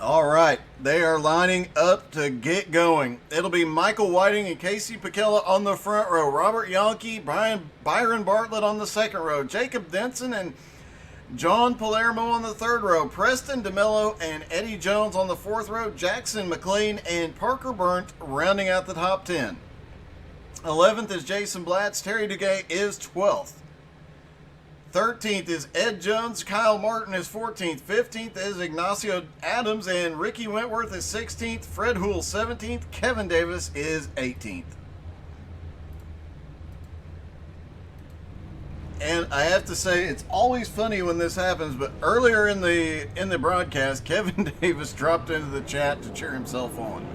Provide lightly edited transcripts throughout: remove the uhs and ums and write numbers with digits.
All right, they are lining up to get going. It'll be Michael Whiting and Casey Pacella on the front row, Robert Yankee, Byron Bartlett on the second row, Jacob Denson and John Palermo on the third row, Preston DeMello and Eddie Jones on the fourth row, Jackson McLean and Parker Burnt rounding out the top 10. 11th is Jason Blatz, Terry Duguay is 12th. 13th is Ed Jones, Kyle Martin is 14th, 15th is Ignacio Adams, and Ricky Wentworth is 16th, Fred Houle 17th, Kevin Davis is 18th. And I have to say, it's always funny when this happens, but earlier in the broadcast, Kevin Davis dropped into the chat to cheer himself on.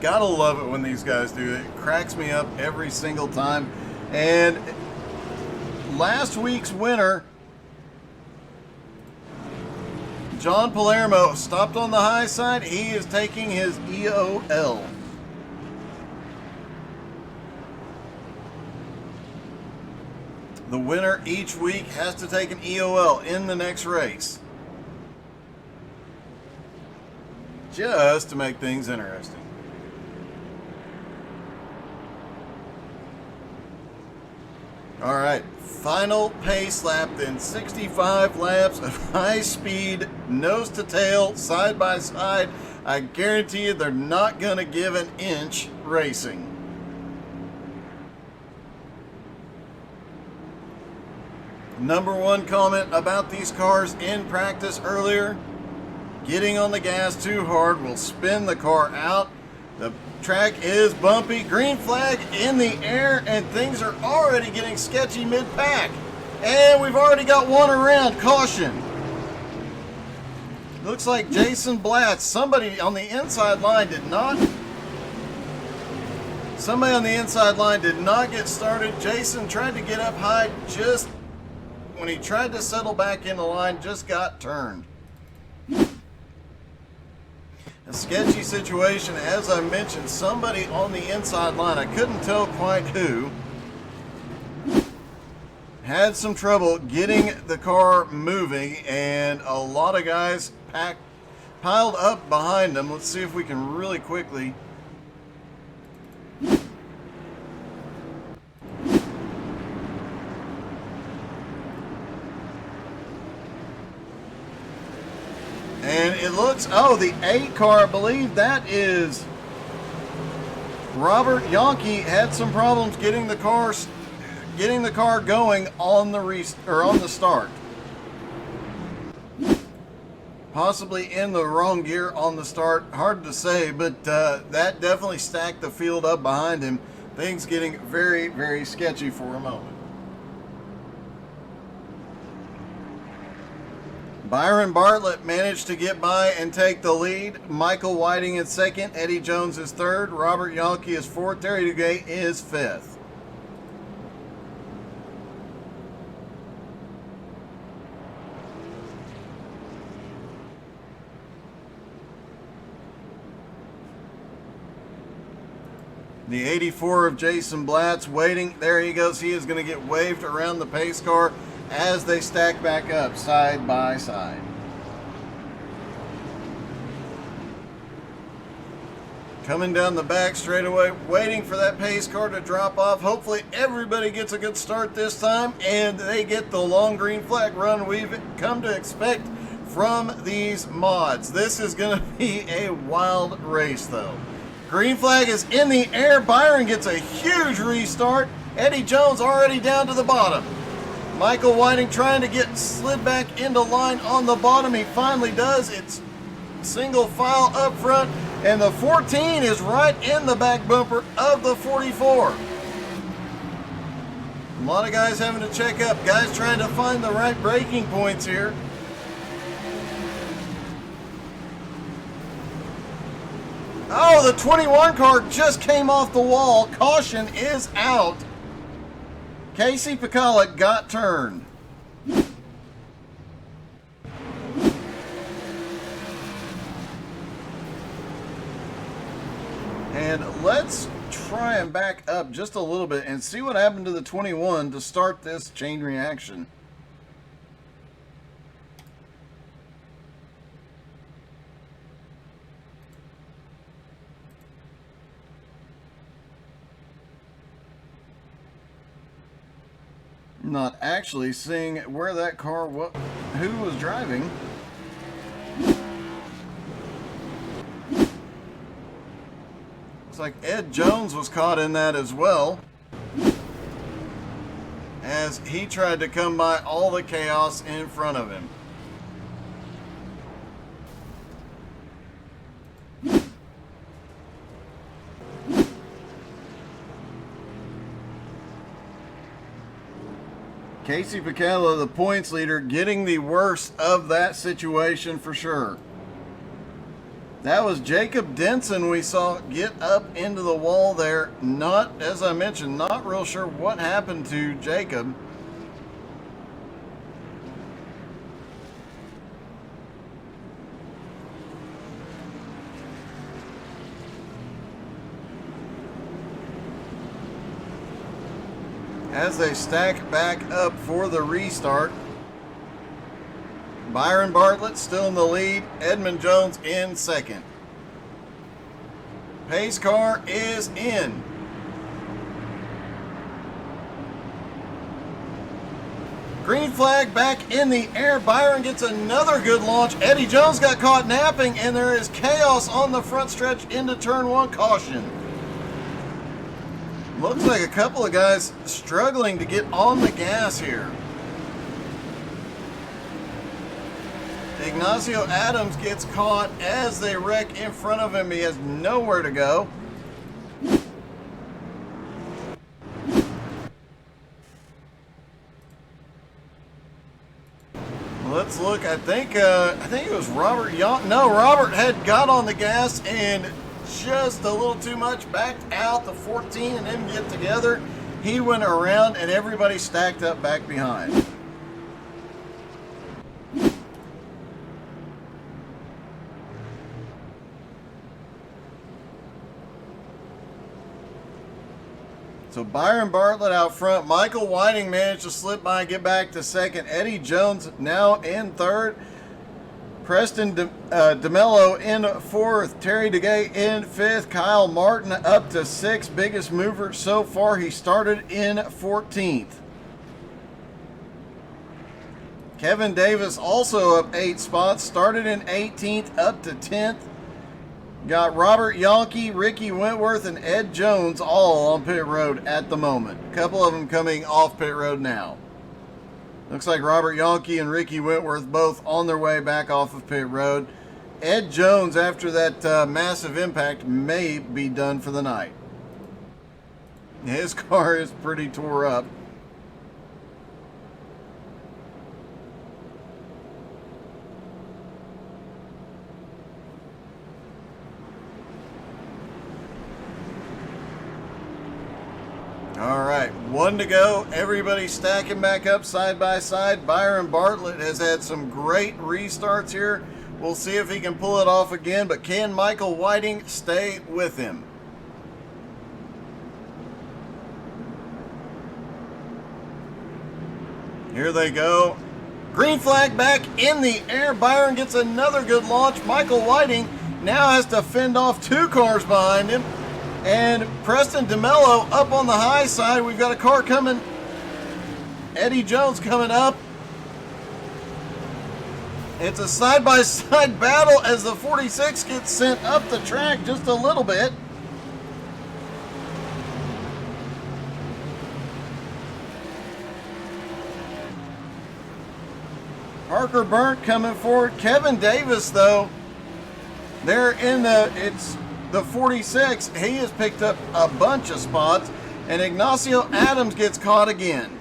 Gotta love it when these guys do it. It cracks me up every single time. And last week's winner, John Palermo, stopped on the high side. He is taking his EOL. The winner each week has to take an EOL in the next race, just to make things interesting. All right, final pace lap then. 65 laps of high speed, nose to tail, side by side. I guarantee you they're not going to give an inch racing. Number one comment about these cars in practice earlier: getting on the gas too hard will spin the car out. The track is bumpy. Green flag in the air, and things are already getting sketchy mid-pack. And we've already got one around. Caution. Looks like Jason Blatz. Somebody on the inside line did not get started. Jason tried to get up high, just when he tried to settle back in the line, just got turned. A sketchy situation, as I mentioned. Somebody on the inside line, I couldn't tell quite who, had some trouble getting the car moving, and a lot of guys piled up behind them. Let's see if we can really quickly. And it looks, the 8 car, I believe that is Robert Yankee, had some problems getting the car going on the start. Possibly in the wrong gear on the start, hard to say, but that definitely stacked the field up behind him. Things getting very, very sketchy for a moment. Byron Bartlett managed to get by and take the lead. Michael Whiting is second. Eddie Jones is third. Robert Yankee is fourth. Terry Duguay is fifth. The 84 of Jason Blatz waiting. There he goes. He is going to get waved around the pace car as they stack back up side by side. Coming down the back straightaway, waiting for that pace car to drop off. Hopefully everybody gets a good start this time and they get the long green flag run we've come to expect from these mods. This is going to be a wild race though. Green flag is in the air. Byron gets a huge restart. Eddie Jones already down to the bottom. Michael Whiting trying to get slid back into line on the bottom. He finally does. It's single file up front, and the 14 is right in the back bumper of the 44. A lot of guys having to check up. Guys trying to find the right braking points here. Oh, the 21 car just came off the wall. Caution is out. Casey Pacella got turned. And let's try and back up just a little bit and see what happened to the 21 to start this chain reaction. Not actually seeing where that car was, who was driving. Looks like Ed Jones was caught in that as well, as he tried to come by all the chaos in front of him. Casey Picella, the points leader, getting the worst of that situation for sure. That was Jacob Denson we saw get up into the wall there. Not, as I mentioned, not real sure what happened to Jacob. As they stack back up for the restart, Byron Bartlett still in the lead, Edmund Jones in second. Pace car is in. Green flag back in the air. Byron gets another good launch. Eddie Jones got caught napping, and there is chaos on the front stretch into turn one. Caution. Looks like a couple of guys struggling to get on the gas here. Ignacio Adams gets caught as they wreck in front of him. He has nowhere to go. Let's look. I think it was Robert Young. No, Robert had got on the gas and just a little too much, backed out. The 14 and him get together. He went around and everybody stacked up back behind. So Byron Bartlett out front. Michael Whiting managed to slip by and get back to second. Eddie Jones now in third. Preston DeMello in fourth. Terry DeGay in fifth. Kyle Martin up to sixth. Biggest mover so far. He started in 14th. Kevin Davis also up 8 spots. Started in 18th up to 10th. Got Robert Yonke, Ricky Wentworth, and Ed Jones all on pit road at the moment. A couple of them coming off pit road now. Looks like Robert Yonke and Ricky Wentworth both on their way back off of pit road. Ed Jones, after that massive impact, may be done for the night. His car is pretty tore up. All right, 1 to go. Everybody stacking back up side by side. Byron Bartlett has had some great restarts here. We'll see if he can pull it off again, but can Michael Whiting stay with him? Here they go. Green flag back in the air. Byron gets another good launch. Michael Whiting now has to fend off 2 cars behind him. And Preston DeMello up on the high side. We've got a car coming. Eddie Jones coming up. It's a side-by-side battle as the 46 gets sent up the track just a little bit. Parker Burnt coming forward. Kevin Davis, though, they're in the 46, he has picked up a bunch of spots, and Ignacio Adams gets caught again.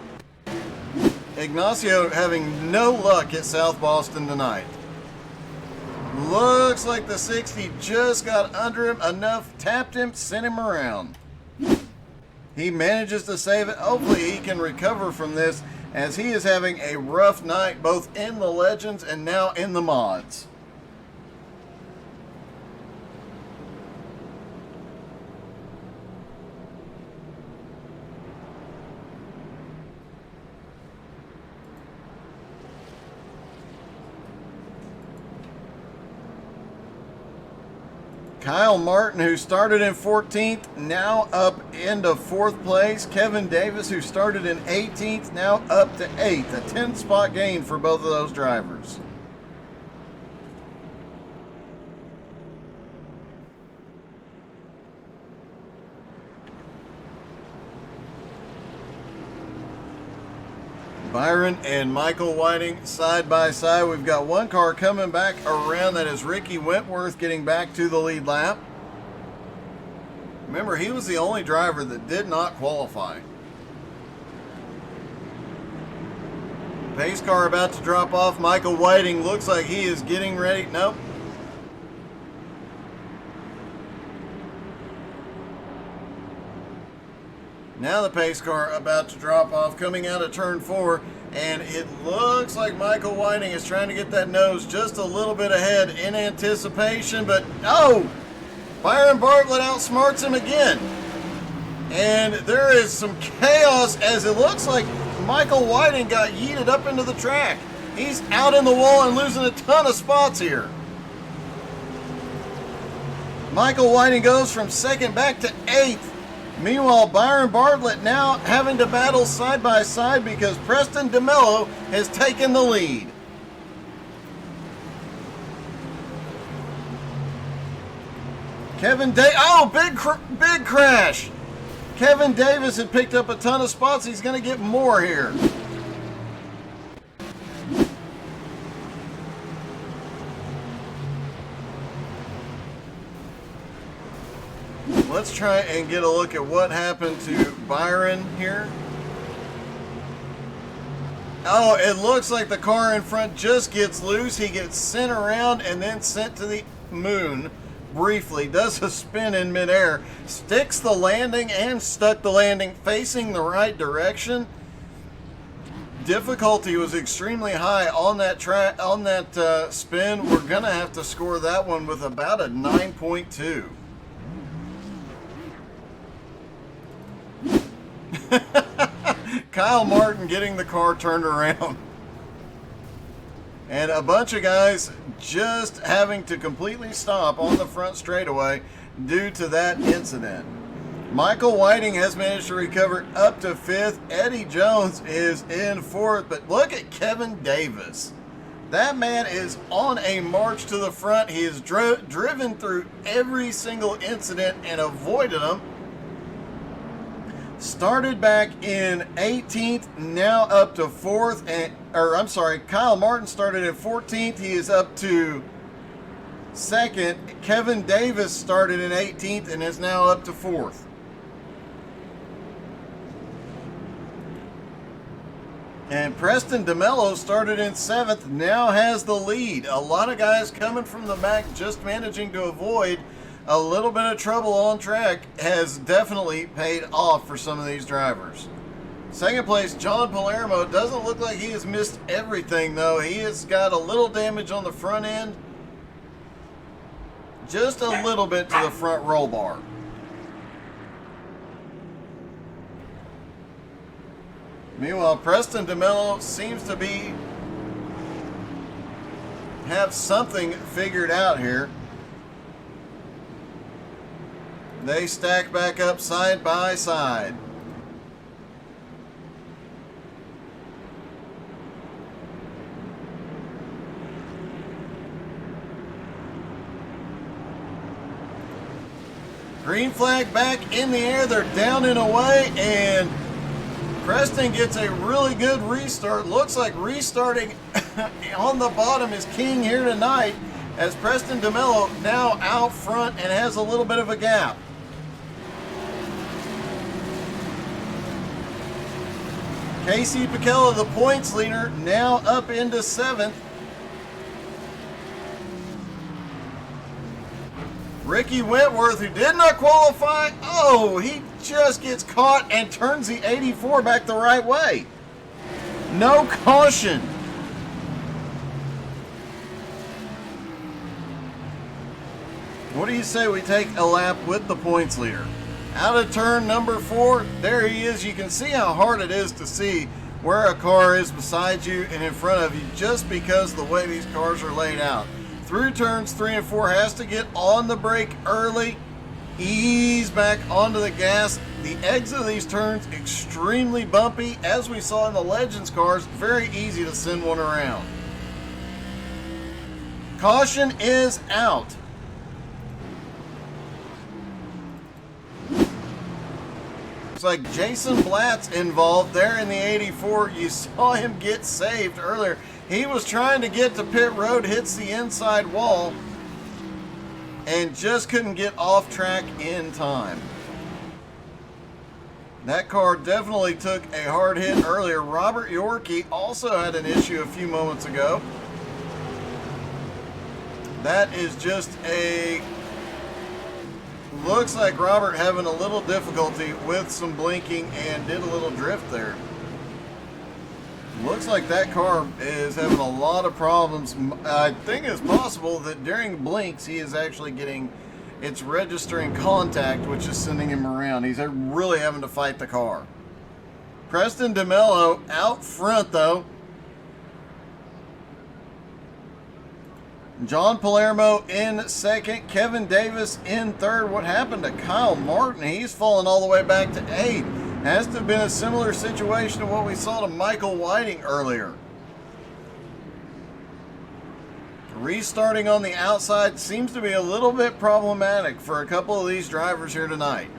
Ignacio having no luck at South Boston tonight. Looks like the 60 just got under him enough, tapped him, sent him around. He manages to save it. Hopefully he can recover from this, as he is having a rough night both in the Legends and now in the mods. Kyle Martin, who started in 14th, now up into 4th place. Kevin Davis, who started in 18th, now up to 8th. A 10-spot gain for both of those drivers. Byron and Michael Whiting side by side. We've got one car coming back around. That is Ricky Wentworth getting back to the lead lap. Remember, he was the only driver that did not qualify. Pace car about to drop off. Michael Whiting looks like he is getting ready. Nope. Now the pace car about to drop off, coming out of turn 4, and it looks like Michael Whiting is trying to get that nose just a little bit ahead in anticipation, but oh! Byron Bartlett outsmarts him again. And there is some chaos as it looks like Michael Whiting got yeeted up into the track. He's out in the wall and losing a ton of spots here. Michael Whiting goes from 2nd back to 8th. Meanwhile, Byron Bartlett now having to battle side by side because Preston DeMello has taken the lead. Big crash. Kevin Davis had picked up a ton of spots. He's going to get more here. Let's try and get a look at what happened to Byron here. Oh, it looks like the car in front just gets loose. He gets sent around and then sent to the moon briefly. Does a spin in midair. Sticks the landing and stuck the landing facing the right direction. Difficulty was extremely high on that spin. We're going to have to score that one with about a 9.2. Kyle Martin getting the car turned around. And a bunch of guys just having to completely stop on the front straightaway due to that incident. Michael Whiting has managed to recover up to 5th. Eddie Jones is in 4th. But look at Kevin Davis. That man is on a march to the front. He has driven through every single incident and avoided them. Started back in 18th, now up to 4th. Kyle Martin started at 14th. He is up to 2nd. Kevin Davis started in 18th and is now up to 4th. And Preston DeMello started in 7th, now has the lead. A lot of guys coming from the back just managing to avoid a little bit of trouble on track has definitely paid off for some of these drivers. 2nd place, John Palermo. Doesn't look like he has missed everything, though. He has got a little damage on the front end. Just a little bit to the front roll bar. Meanwhile, Preston DeMello seems to have something figured out here. They stack back up side by side. Green flag back in the air. They're down and away, and Preston gets a really good restart. Looks like restarting on the bottom is king here tonight, as Preston DeMello now out front and has a little bit of a gap. Casey Picella, the points leader, now up into 7th. Ricky Wentworth, who did not qualify, he just gets caught and turns the 84 back the right way. No caution. What do you say we take a lap with the points leader? Out of turn number 4, there he is. You can see how hard it is to see where a car is beside you and in front of you just because of the way these cars are laid out. through turns 3 and 4, has to get on the brake early, ease back onto the gas. The exit of these turns extremely bumpy. As we saw in the Legends cars, very easy to send one around. Caution is out. Looks like Jason Blatt's involved there in the 84. You saw him get saved earlier. He was trying to get to pit road, hits the inside wall, and just couldn't get off track in time. That car definitely took a hard hit earlier. Robert Yorkie also had an issue a few moments ago. That is just a... Looks like Robert having a little difficulty with some blinking and did a little drift there. Looks like that car is having a lot of problems. I think it's possible that during blinks he is actually getting... It's registering contact, which is sending him around. He's really having to fight the car. Preston DeMello out front, though. John Palermo in second. Kevin Davis in third. What happened to Kyle Martin? He's fallen all the way back to 8th. Has to have been a similar situation to what we saw to Michael Whiting earlier. Restarting on the outside seems to be a little bit problematic for a couple of these drivers here tonight.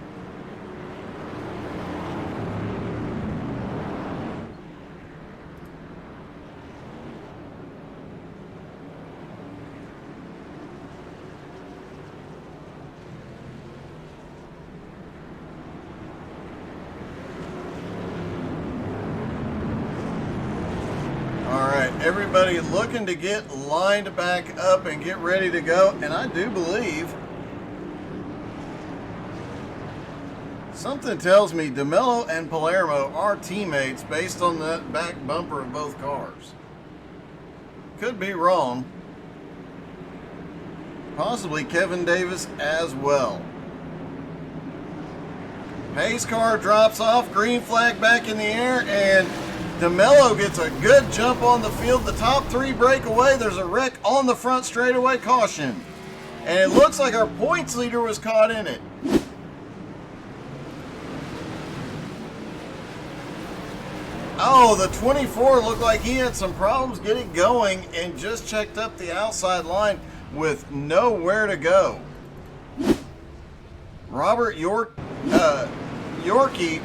Everybody looking to get lined back up and get ready to go, and I do believe something tells me DeMello and Palermo are teammates based on the back bumper of both cars. Could be wrong. Possibly Kevin Davis as well. Pace car drops off, green flag back in the air, and DeMello gets a good jump on the field. The top 3 break away. There's a wreck on the front straightaway. Caution. And it looks like our points leader was caught in it. Oh, the 24 looked like he had some problems getting going and just checked up the outside line with nowhere to go. Robert Yorkie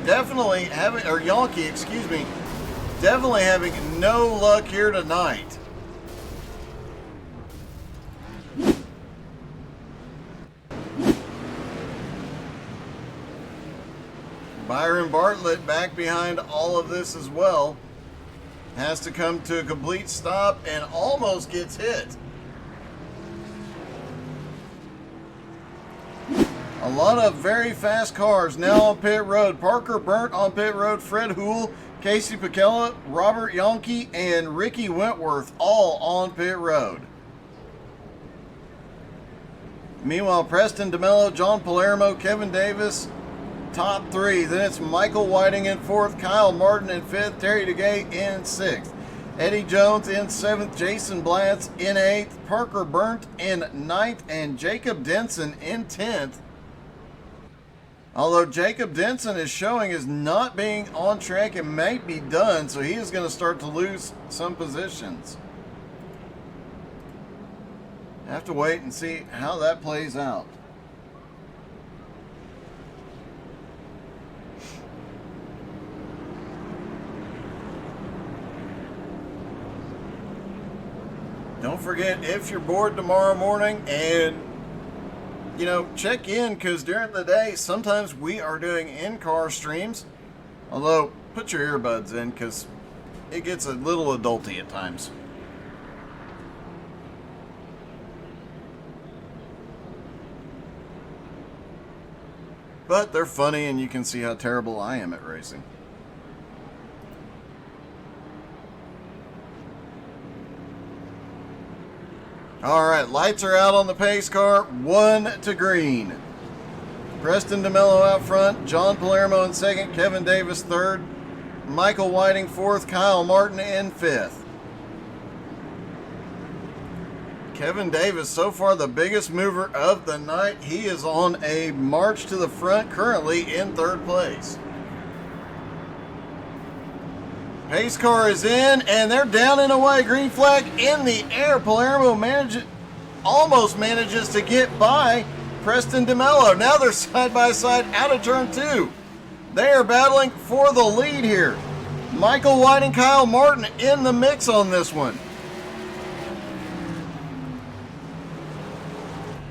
definitely having, or Yankee, excuse me, definitely having no luck here tonight. Byron Bartlett back behind all of this as well. Has to come to a complete stop and almost gets hit. A lot of very fast cars now on pit road. Parker Burnt on pit road. Fred Houle, Casey Pacella, Robert Yankee, and Ricky Wentworth all on pit road. Meanwhile, Preston DeMello, John Palermo, Kevin Davis, top 3. Then it's Michael Whiting in 4th, Kyle Martin in 5th, Terry DeGay in 6th, Eddie Jones in 7th, Jason Blatz in 8th, Parker Burnt in 9th, and Jacob Denson in 10th. Although Jacob Denson is showing as not being on track and might be done, so he is going to start to lose some positions. Have to wait and see how that plays out. Don't forget, if you're bored tomorrow morning and check in, because during the day, sometimes we are doing in-car streams. Although, put your earbuds in, because it gets a little adulty at times. But they're funny, and you can see how terrible I am at racing. All right, lights are out on the pace car. 1 to green. Preston DeMello out front. John Palermo in 2nd. Kevin Davis 3rd. Michael Whiting 4th. Kyle Martin in 5th. Kevin Davis, so far the biggest mover of the night. He is on a march to the front, currently in third place. Pace car is in, and they're down and away. Green flag in the air. Palermo almost manages to get by Preston DeMello. Now they're side by side out of turn 2. They are battling for the lead here. Michael White and Kyle Martin in the mix on this one.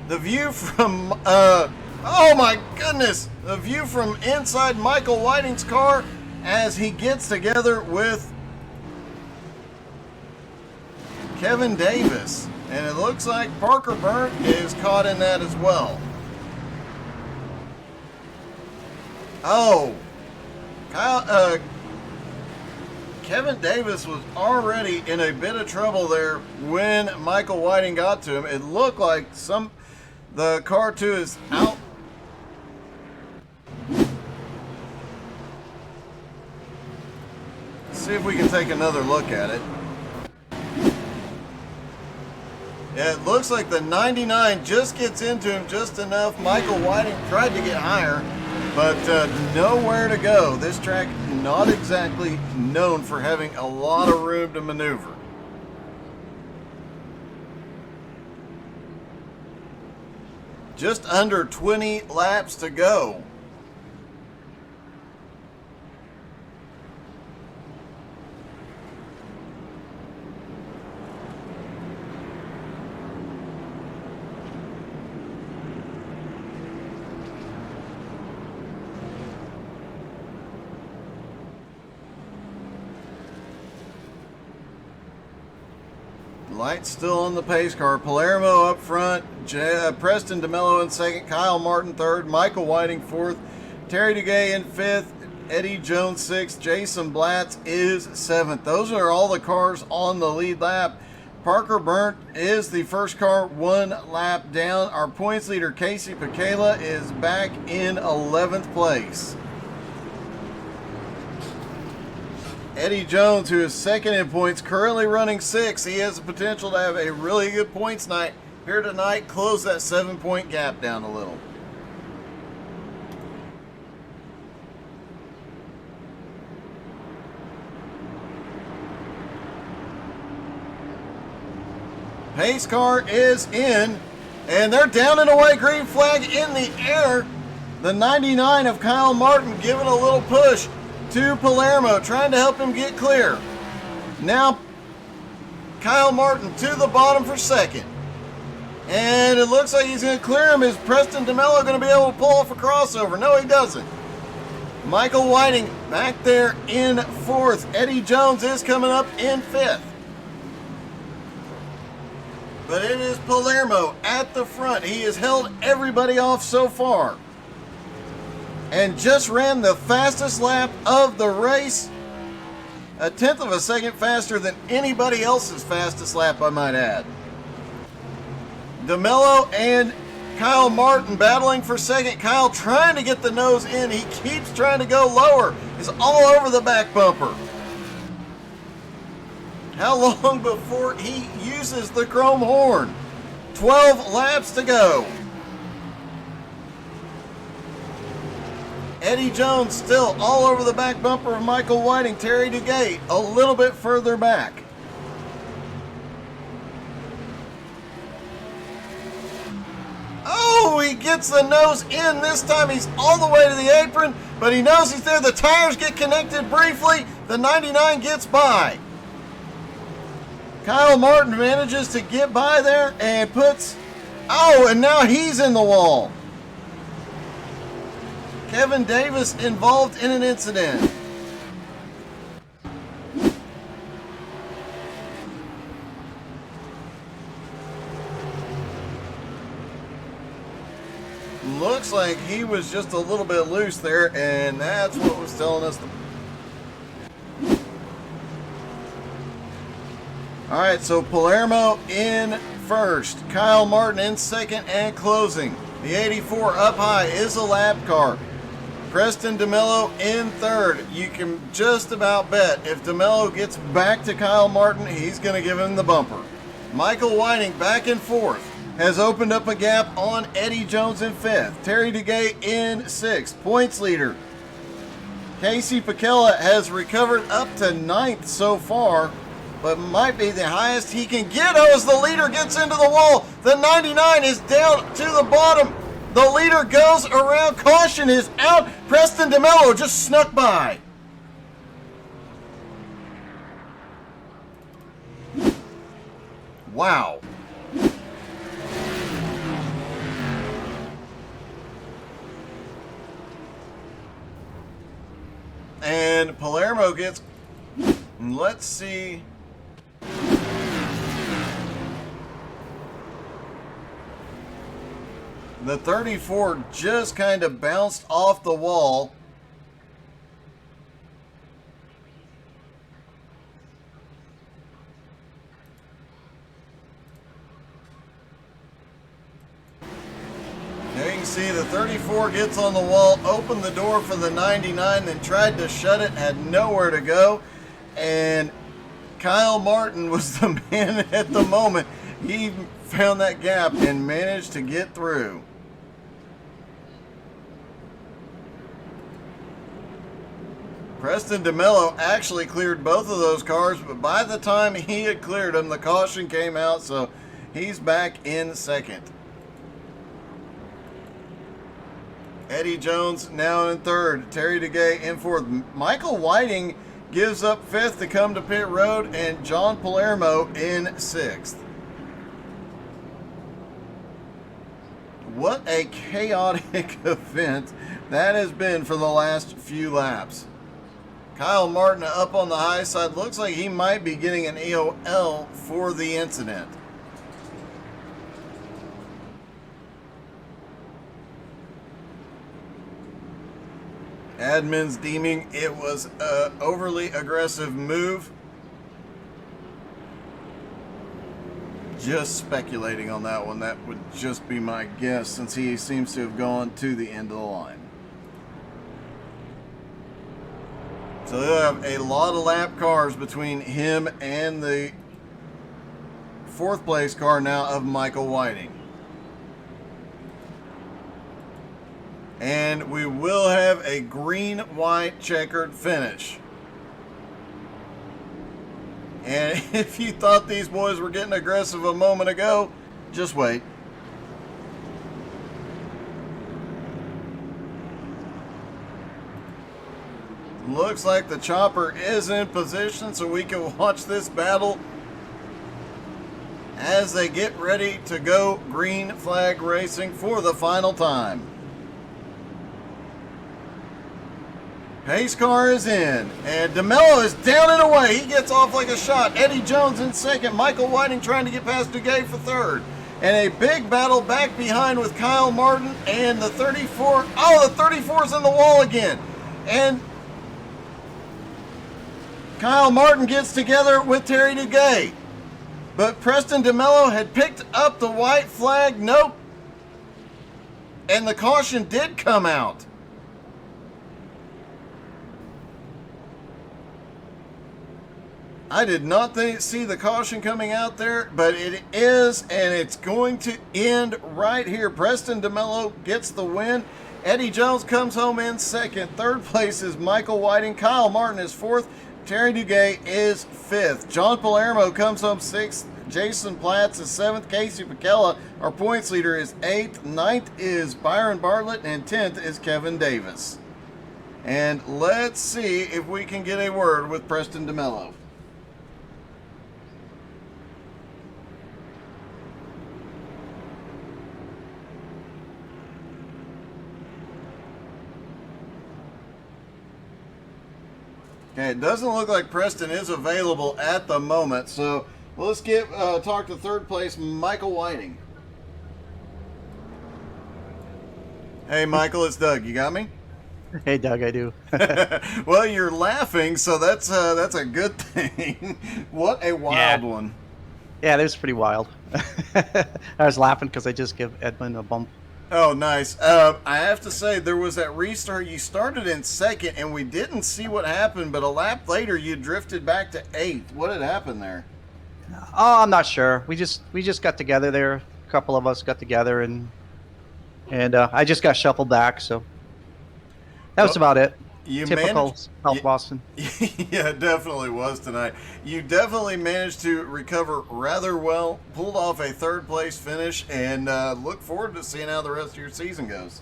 The view from, oh my goodness, the view from inside Michael Whiting's car as he gets together with Kevin Davis. And it looks like Parker Burnt is caught in that as well. Oh, Kevin Davis was already in a bit of trouble there when Michael Whiting got to him. It looked like the car 2 is out. Let's see if we can take another look at it. Yeah, it looks like the 99 just gets into him just enough. Michael Whiting tried to get higher, but nowhere to go. This track not exactly known for having a lot of room to maneuver. Just under 20 laps to go. Lights still on the pace car. Palermo up front, Preston DeMello in second, Kyle Martin third, Michael Whiting fourth, Terry DeGay in fifth, Eddie Jones sixth, Jason Blatz is seventh. Those are all the cars on the lead lap. Parker Burnt is the first car 1 lap down. Our points leader Casey Pekela is back in 11th place. Eddie Jones, who is second in points, currently running 6th. He has the potential to have a really good points night here tonight. Close that 7-point gap down a little. Pace car is in, and they're down and away. Green flag in the air. The 99 of Kyle Martin giving a little push to Palermo, trying to help him get clear. Now, Kyle Martin to the bottom for second. And it looks like he's going to clear him. Is Preston DeMello going to be able to pull off a crossover? No, he doesn't. Michael Whiting back there in fourth. Eddie Jones is coming up in fifth. But it is Palermo at the front. He has held everybody off so far, and just ran the fastest lap of the race. 1/10 of a second faster than anybody else's fastest lap, I might add. DeMello and Kyle Martin battling for second. Kyle trying to get the nose in. He keeps trying to go lower. He's all over the back bumper. How long before he uses the chrome horn? 12 laps to go. Eddie Jones still all over the back bumper of Michael Whiting. Terry DeGay a little bit further back. Oh, he gets the nose in. This time he's all the way to the apron, but he knows he's there. The tires get connected briefly. The 99 gets by. Kyle Martin manages to get by there and puts, oh, and now he's in the wall. Kevin Davis involved in an incident. Looks like he was just a little bit loose there, and that's what was telling us. All right, so Palermo in first, Kyle Martin in second and closing. The 84 up high is a lap car. Preston DeMello in third. You can just about bet if DeMello gets back to Kyle Martin, he's going to give him the bumper. Michael Whiting back in fourth has opened up a gap on Eddie Jones in fifth. Terry Duguay in sixth. Points leader Casey Pacella has recovered up to ninth so far, but might be the highest he can get as the leader gets into the wall. The 99 is down to the bottom. The leader goes around. Caution is out. Preston DeMello just snuck by. Wow. And Palermo gets, let's see. The 34 just kind of bounced off the wall. There you can see the 34 gets on the wall, opened the door for the 99, then tried to shut it, had nowhere to go. And Kyle Martin was the man at the moment. He found that gap and managed to get through. Preston DeMello actually cleared both of those cars, but by the time he had cleared them, the caution came out, so he's back in second. Eddie Jones now in third. Terry Duguay in fourth. Michael Whiting gives up fifth to come to pit road, and John Palermo in sixth. What a chaotic event that has been for the last few laps. Kyle Martin up on the high side. Looks like he might be getting an EOL for the incident. Admins deeming it was an overly aggressive move. Just speculating on that one. That would just be my guess, since he seems to have gone to the end of the line. So they'll have a lot of lap cars between him and the fourth place car now of Michael Whiting. And we will have a green-white checkered finish. And if you thought these boys were getting aggressive a moment ago, just wait. Looks like the chopper is in position, so we can watch this battle as they get ready to go green flag racing for the final time. Pace car is in, and DeMello is down and away. He gets off like a shot. Eddie Jones in second. Michael Whiting trying to get past Duguay for third. And a big battle back behind with Kyle Martin and the 34. Oh, the 34's in the wall again. And Kyle Martin gets together with Terry Duguay. But Preston DeMello had picked up the white flag. Nope. And the caution did come out. I did not see the caution coming out there, but it is, and it's going to end right here. Preston DeMello gets the win. Eddie Jones comes home in second. Third place is Michael Whiting. Kyle Martin is fourth. Terry Duguay is fifth. John Palermo comes home sixth. Jason Platts is seventh. Casey Pacella, our points leader, is eighth. Ninth is Byron Bartlett, and 10th is Kevin Davis. And let's see if we can get a word with Preston DeMello. Okay, it doesn't look like Preston is available at the moment, so let's talk to third place, Michael Whiting. Hey, Michael, it's Doug. You got me? Hey, Doug, I do. Well, you're laughing, so that's a good thing. What a wild one. Yeah, that was pretty wild. I was laughing because I just give Edmund a bump. Oh, nice. I have to say, there was that restart. You started in second, and we didn't see what happened, but a lap later, you drifted back to eighth. What had happened there? Oh, I'm not sure. We just got together there. A couple of us got together, and I just got shuffled back. So that was Well, about it. you Typical managed. South Boston. Yeah, it definitely was tonight. You definitely managed to recover rather well, pulled off a third place finish, and look forward to seeing how the rest of your season goes.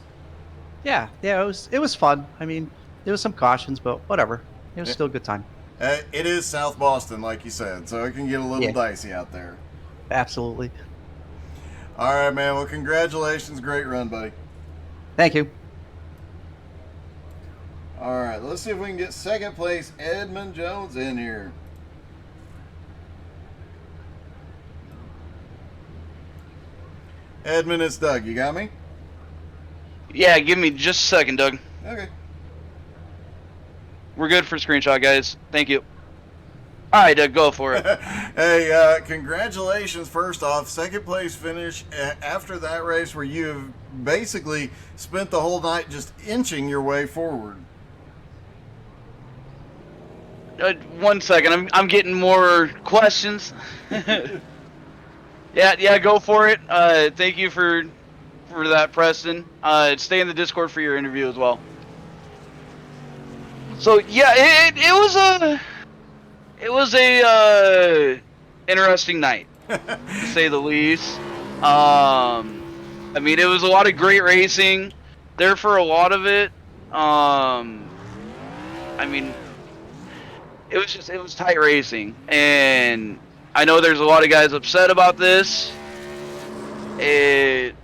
Yeah. It was fun. I mean, there was some cautions, but whatever. It was Yeah. still a good time. It is South Boston, like you said, so it can get a little Yeah, dicey out there. absolutely. All right, man. Well, congratulations. Great run, buddy. Thank you. All right, let's see if we can get second place Edmund Jones in here. Edmund, it's Doug. You got me? Yeah, give me just a second, Doug. Okay. We're good for screenshot, guys. Thank you. All right, Doug, go for it. Hey, congratulations first off. Second place finish after that race where you've basically spent the whole night just inching your way forward. 1 second. I'm getting more questions. Yeah, go for it. Thank you for that, Preston. Stay in the Discord for your interview as well. So yeah, it was a interesting night, to say the least. I mean, it was a lot of great racing there for a lot of it. I mean, it was tight racing, and I know there's a lot of guys upset about this. It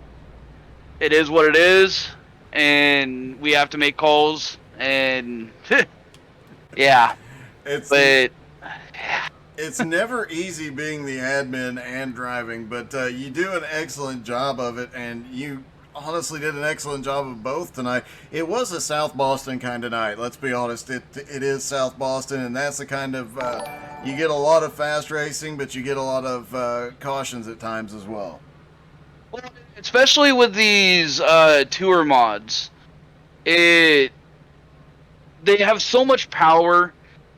is what it is, and we have to make calls, and yeah, It's but it's never easy being the admin and driving, but you do an excellent job of it, and you honestly did an excellent job of both tonight. It was a South Boston kind of night. Let's be honest. It is South Boston, and that's the kind of you get a lot of fast racing, but you get a lot of cautions at times as well. especially with these tour mods, they have so much power,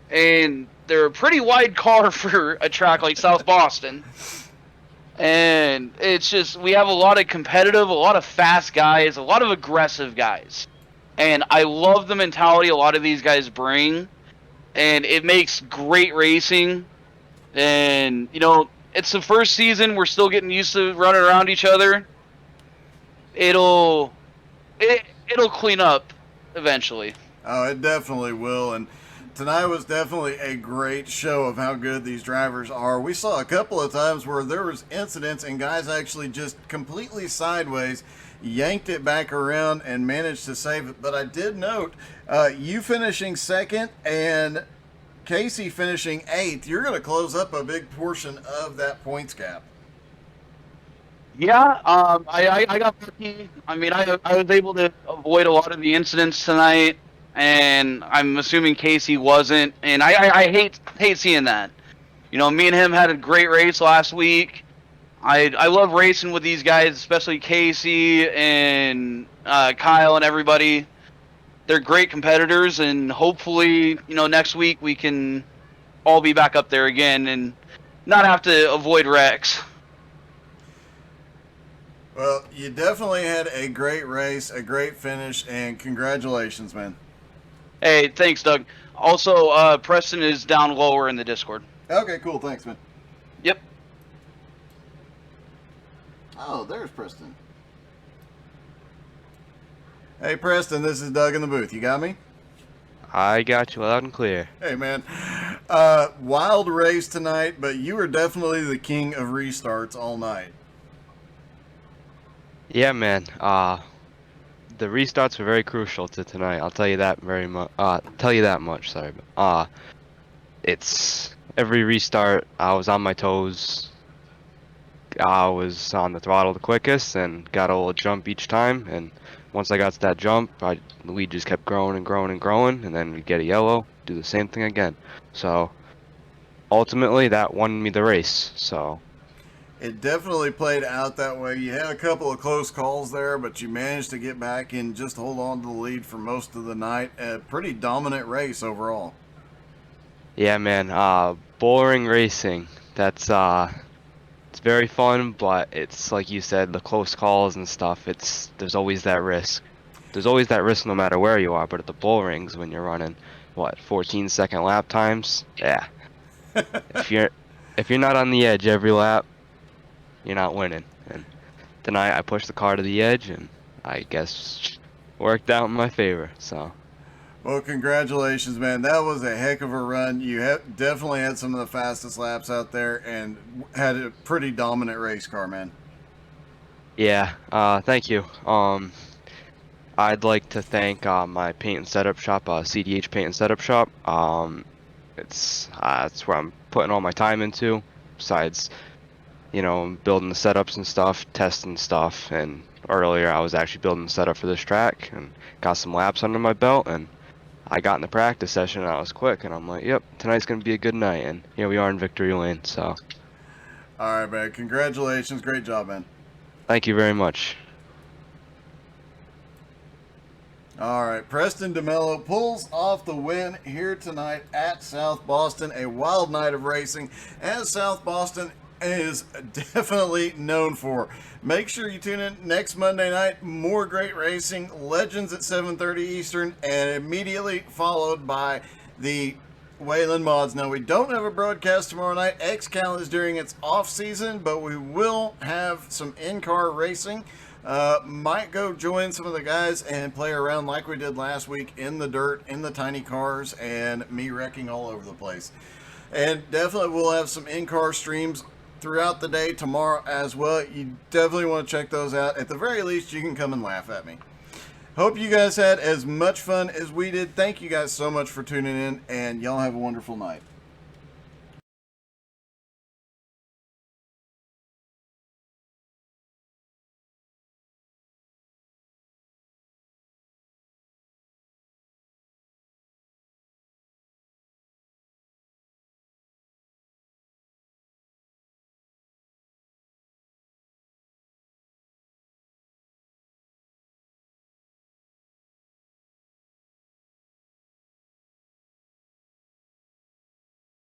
and they're a pretty wide car for a track like South Boston. And it's just, we have a lot of competitive, a lot of fast guys, a lot of aggressive guys. And I love the mentality a lot of these guys bring. And it makes great racing. And, you know, it's the first season. We're still getting used to running around each other. It'll clean up eventually. Oh, it definitely will. And tonight was definitely a great show of how good these drivers are. We saw a couple of times where there was incidents and guys actually just completely sideways yanked it back around and managed to save it. But I did note you finishing second and Casey finishing eighth. You're going to close up a big portion of that points gap. Yeah, I got lucky. I mean, I was able to avoid a lot of the incidents tonight, and I'm assuming Casey wasn't. And I hate seeing that. You know, me and him had a great race last week. I love racing with these guys, especially Casey and Kyle and everybody. They're great competitors, and hopefully, you know, next week we can all be back up there again and not have to avoid wrecks. Well, you definitely had a great race, a great finish, and congratulations, man. Hey, thanks, Doug. Also, Preston is down lower in the Discord. Okay, cool. Thanks, man. Yep. Oh, there's Preston. Hey, Preston, this is Doug in the booth. You got me? I got you loud and clear. Hey, man. Wild race tonight, but you were definitely the king of restarts all night. Yeah, man. The restarts were very crucial to tonight. I'll tell you that very much. Tell you that much. Sorry. It's every restart. I was on my toes. I was on the throttle the quickest and got a little jump each time. And once I got to that jump, the lead just kept growing and growing and growing. And then we get a yellow, do the same thing again. So ultimately, that won me the race. So. It definitely played out that way. You had a couple of close calls there, but you managed to get back and just hold on to the lead for most of the night. A pretty dominant race overall. Yeah, man. Boring racing. That's it's very fun, but it's like you said, the close calls and stuff. There's always that risk. There's always that risk no matter where you are. But at the bull rings, when you're running, what, 14-second lap times? Yeah. If you're not on the edge every lap, you're not winning. And tonight I pushed the car to the edge, and I guess worked out in my favor. So. Well, congratulations, man. That was a heck of a run. You definitely had some of the fastest laps out there and had a pretty dominant race car, man. Yeah, thank you. I'd like to thank my paint and setup shop, CDH Paint and Setup Shop. It's where I'm putting all my time into, besides, building the setups and stuff, testing stuff. And earlier I was actually building the setup for this track and got some laps under my belt, and I got in the practice session and I was quick, and I'm like, yep, tonight's going to be a good night. And here we are in victory lane, so. All right, man. Congratulations. Great job, man. Thank you very much. All right, Preston DeMello pulls off the win here tonight at South Boston. A wild night of racing, as South Boston is definitely known for. Make sure you tune in next Monday night. More great racing, Legends at 7:30 Eastern, and immediately followed by the Wayland Mods. Now, we don't have a broadcast tomorrow night. XCal is during its off season, but we will have some in-car racing. Might go join some of the guys and play around like we did last week in the dirt, in the tiny cars, and me wrecking all over the place. And definitely we'll have some in-car streams throughout the day tomorrow as well. You definitely want to check those out. At the very least, you can come and laugh at me. Hope you guys had as much fun as we did. Thank you guys so much for tuning in, and y'all have a wonderful night.